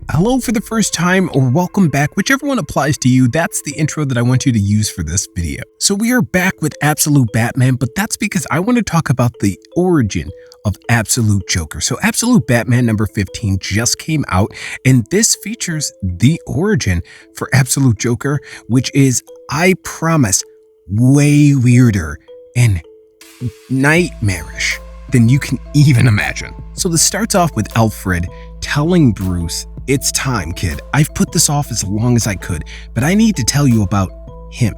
hello for the first time or welcome back, whichever one applies to you. That's the intro that I want you to use for this video. So we are back with Absolute Batman, but that's because I want to talk about the origin of Absolute Joker. So Absolute Batman number 15 just came out, and this features the origin for Absolute Joker, which is, I promise, way weirder and nightmarish than you can even imagine. So this starts off with Alfred telling Bruce, "It's time, kid. I've put this off as long as I could, but I need to tell you about him."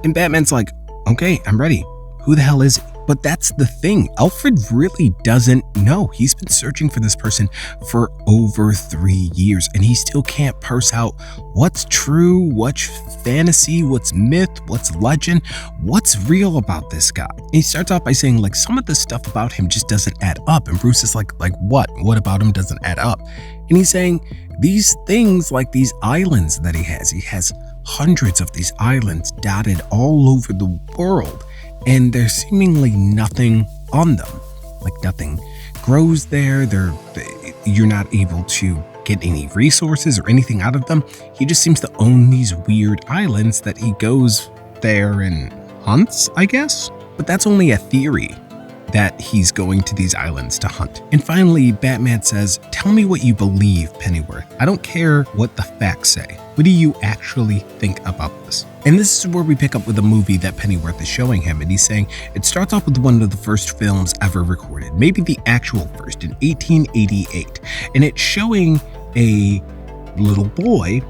And Batman's like, "Okay, I'm ready. Who the hell is he?" But that's the thing. Alfred really doesn't know. He's been searching for this person for over 3 years, and he still can't parse out what's true, what's fantasy, what's myth, what's legend, what's real about this guy. And he starts off by saying, like, some of the stuff about him just doesn't add up. And Bruce is like what? What about him doesn't add up? And he's saying these things, like these islands that he has hundreds of these islands dotted all over the world. And there's seemingly nothing on them. Like nothing grows there. You're not able to get any resources or anything out of them. He just seems to own these weird islands that he goes there and hunts, I guess. But that's only a theory, that he's going to these islands to hunt. And finally, Batman says, "Tell me what you believe, Pennyworth. I don't care what the facts say. What do you actually think about this?" And this is where we pick up with a movie that Pennyworth is showing him. And he's saying it starts off with one of the first films ever recorded, maybe the actual first, in 1888. And it's showing a little boy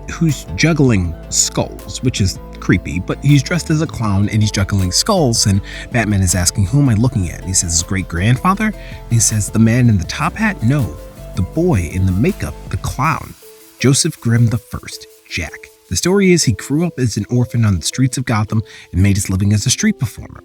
who's juggling skulls, which is creepy, but he's dressed as a clown and he's juggling skulls. And Batman is asking, "Who am I looking at?" And he says, "His great-grandfather?" And he says, "The man in the top hat? No, the boy in the makeup, the clown, Joseph Grimm the First, Jack." The story is he grew up as an orphan on the streets of Gotham and made his living as a street performer.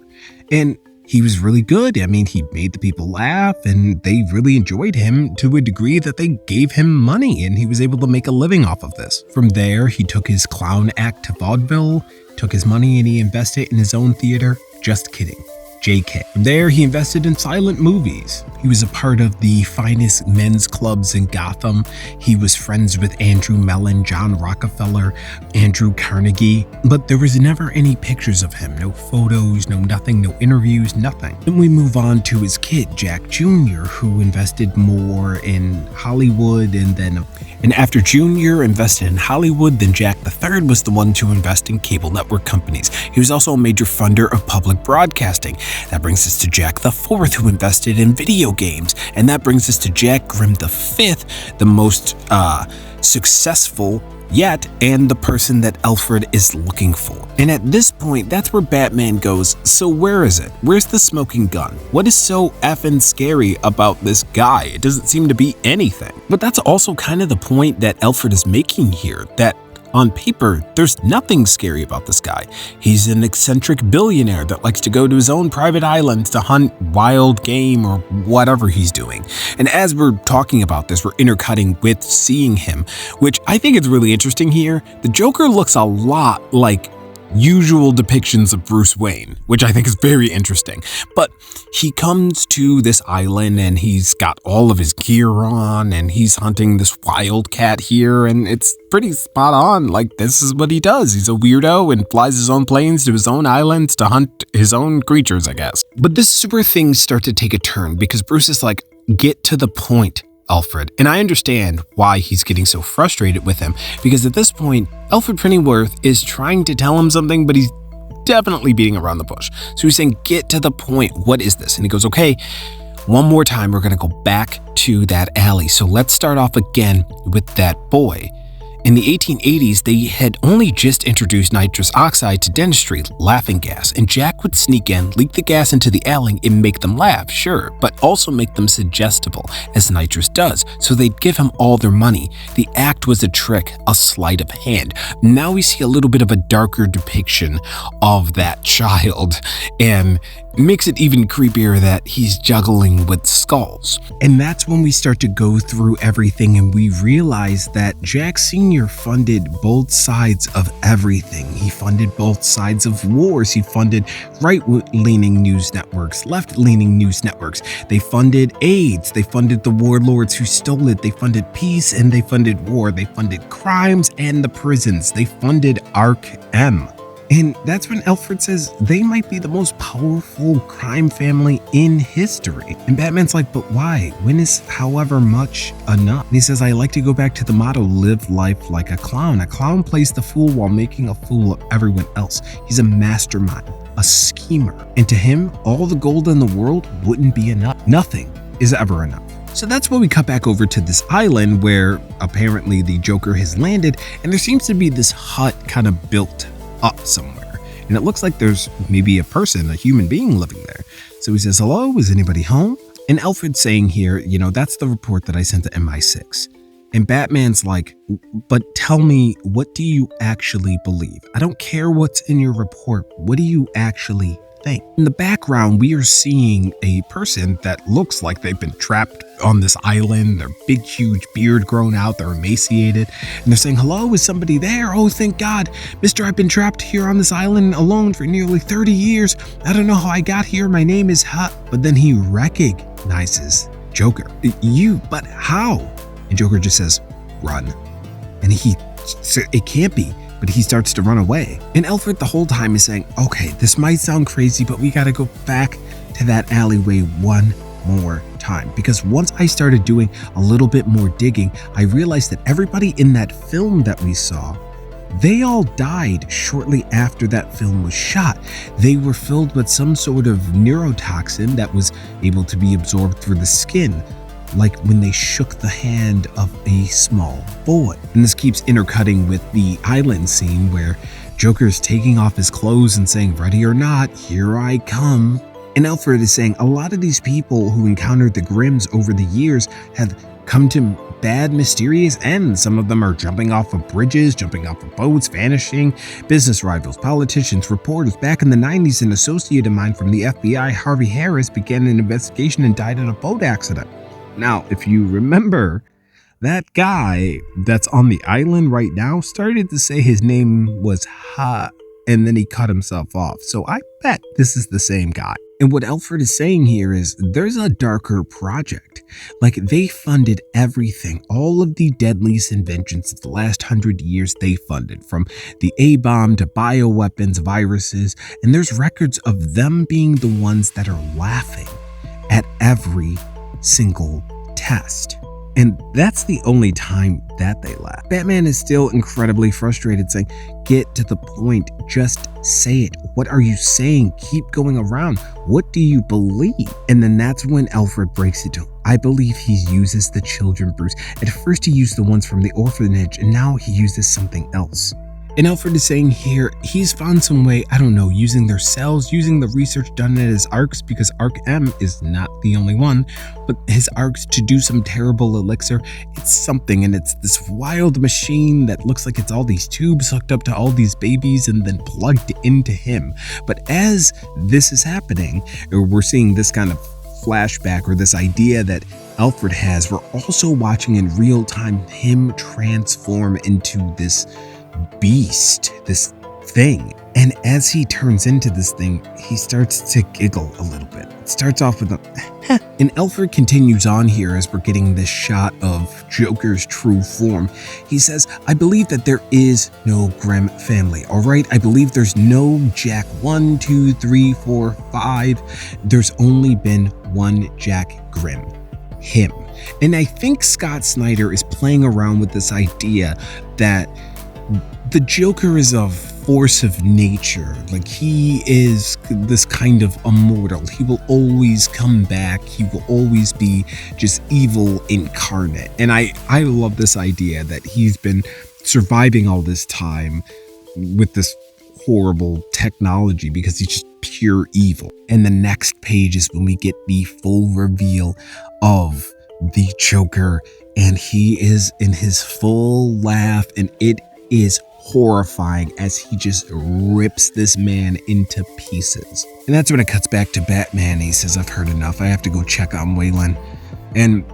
And he was really good. I mean, he made the people laugh and they really enjoyed him to a degree that they gave him money and he was able to make a living off of this. From there, he took his clown act to vaudeville, took his money and he invested in his own theater. Just kidding. JK. From there, he invested in silent movies. He was a part of the finest men's clubs in Gotham. He was friends with Andrew Mellon, John Rockefeller, Andrew Carnegie, but there was never any pictures of him. No photos, no nothing, no interviews, nothing. Then we move on to his kid, Jack Jr., who invested more in Hollywood, and after Jr. invested in Hollywood, then Jack III was the one to invest in cable network companies. He was also a major funder of public broadcasting. That brings us to Jack IV, who invested in video games. And that brings us to Jack Grimm V, the most successful yet, and the person that Alfred is looking for. And at this point, that's where Batman goes, "So where is it? Where's the smoking gun? What is so effing scary about this guy? It doesn't seem to be anything." But that's also kind of the point that Alfred is making here, that on paper, there's nothing scary about this guy. He's an eccentric billionaire that likes to go to his own private island to hunt wild game or whatever he's doing. And as we're talking about this, we're intercutting with seeing him, which I think is really interesting here. The Joker looks a lot like usual depictions of Bruce Wayne, which I think is very interesting. But he comes to this island and he's got all of his gear on and he's hunting this wildcat here, and it's pretty spot on. Like, this is what he does. He's a weirdo and flies his own planes to his own islands to hunt his own creatures, I guess. But this is where things start to take a turn because Bruce is like, "Get to the point, Alfred." And I understand why he's getting so frustrated with him, because at this point, Alfred Pennyworth is trying to tell him something, but he's definitely beating around the bush. So he's saying, "Get to the point. What is this?" And he goes, "Okay, one more time, we're going to go back to that alley. So let's start off again with that boy." In the 1880s, they had only just introduced nitrous oxide to dentistry, laughing gas, and Jack would sneak in, leak the gas into the alley, and make them laugh, sure, but also make them suggestible, as nitrous does, so they'd give him all their money. The act was a trick, a sleight of hand. Now we see a little bit of a darker depiction of that child, and makes it even creepier that he's juggling with skulls. And that's when we start to go through everything and we realize that Jack Sr. funded both sides of everything. He funded both sides of wars. He funded right-leaning news networks, left-leaning news networks. They funded AIDS. They funded the warlords who stole it. They funded peace and they funded war. They funded crimes and the prisons. They funded Arkham. And that's when Alfred says they might be the most powerful crime family in history. And Batman's like, but why? When is however much enough? And he says, I like to go back to the motto, live life like a clown. A clown plays the fool while making a fool of everyone else. He's a mastermind, a schemer. And to him, all the gold in the world wouldn't be enough. Nothing is ever enough. So that's when we cut back over to this island where apparently the Joker has landed, and there seems to be this hut kind of built up somewhere, and it looks like there's maybe a person, a human being living there. So he says, hello, is anybody home? And Alfred's saying here, that's the report that I sent to MI6. And Batman's like, but tell me, what do you actually believe? I don't care what's in your report. What do you actually think? In the background, we are seeing a person that looks like they've been trapped on this island. Their big, huge beard grown out. They're emaciated. And they're saying, hello, is somebody there? Oh, thank God. Mister, I've been trapped here on this island alone for nearly 30 years. I don't know how I got here. My name is Hut. But then he recognizes Joker. You, but how? And Joker just says, run. And it can't be. But he starts to run away. And Alfred the whole time is saying, okay, this might sound crazy, but we gotta go back to that alleyway one more time. Because once I started doing a little bit more digging, I realized that everybody in that film that we saw, they all died shortly after that film was shot. They were filled with some sort of neurotoxin that was able to be absorbed through the skin, like when they shook the hand of a small boy. And this keeps intercutting with the island scene where Joker's taking off his clothes and saying, ready or not, here I come. And Alfred is saying a lot of these people who encountered the Grims over the years have come to bad, mysterious ends. Some of them are jumping off of bridges, jumping off of boats, vanishing. Business rivals, politicians, reporters. Back in the 90s, an associate of mine from the FBI, Harvey Harris, began an investigation and died in a boat accident. Now, if you remember, that guy that's on the island right now started to say his name was Ha, and then he cut himself off. So I bet this is the same guy. And what Alfred is saying here is there's a darker project. Like, they funded everything. All of the deadliest inventions of the last 100 years they funded, from the A-bomb to bioweapons, viruses, and there's records of them being the ones that are laughing at every single test. And that's the only time that they laugh. Batman is still incredibly frustrated, saying, get to the point, just say it. What are you saying? Keep going around. What do you believe? And then that's when Alfred breaks it to him. I believe he uses the children, Bruce. At first he used the ones from the orphanage, and now he uses something else. And Alfred is saying here, he's found some way, I don't know, using their cells, using the research done at his ARCs, because Arkham is not the only one, but his ARCs to do some terrible elixir. It's something, and it's this wild machine that looks like it's all these tubes hooked up to all these babies and then plugged into him. But as this is happening, we're seeing this kind of flashback, or this idea that Alfred has. We're also watching in real time him transform into this beast, this thing. And as he turns into this thing, he starts to giggle a little bit. It starts off with a and Alfred continues on here as we're getting this shot of Joker's true form. He says, I believe that there is no Grimm family, all right? I believe there's no Jack 1, 2, 3, 4, 5. There's only been one Jack Grimm, him. And I think Scott Snyder is playing around with this idea that the Joker is a force of nature. Like, he is this kind of immortal. He will always come back. He will always be just evil incarnate. And I love this idea that he's been surviving all this time with this horrible technology because he's just pure evil. And the next page is when we get the full reveal of the Joker, and he is in his full laugh, and it is horrifying as he just rips this man into pieces. And that's when it cuts back to Batman. He says, I've heard enough. I have to go check on Waylon. And,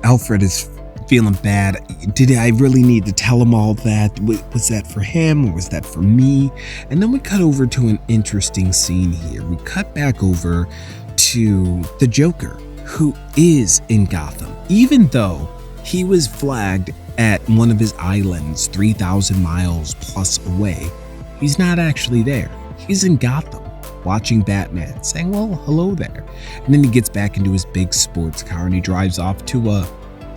Alfred is feeling bad. Did I really need to tell him all that? Was that for him or was that for me? And then we cut over to an interesting scene here. We cut back over to the Joker, who is in Gotham, even though he was flagged at one of his islands 3,000 miles plus away. He's not actually there. He's in Gotham watching Batman, saying, well, hello there. And then he gets back into his big sports car and he drives off to a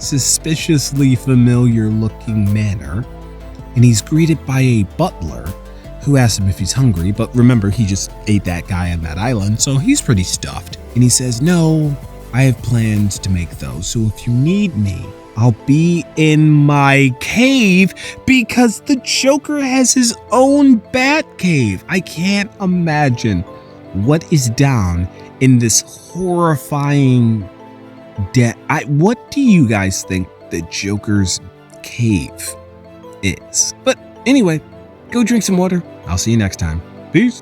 suspiciously familiar looking manor. And he's greeted by a butler who asks him if he's hungry. But remember, he just ate that guy on that island, so he's pretty stuffed. And he says, no, I have plans to make those. So if you need me, I'll be in my cave, because the Joker has his own bat cave. I can't imagine what is down in this horrifying what do you guys think the Joker's cave is? But anyway, go drink some water. I'll see you next time. Peace.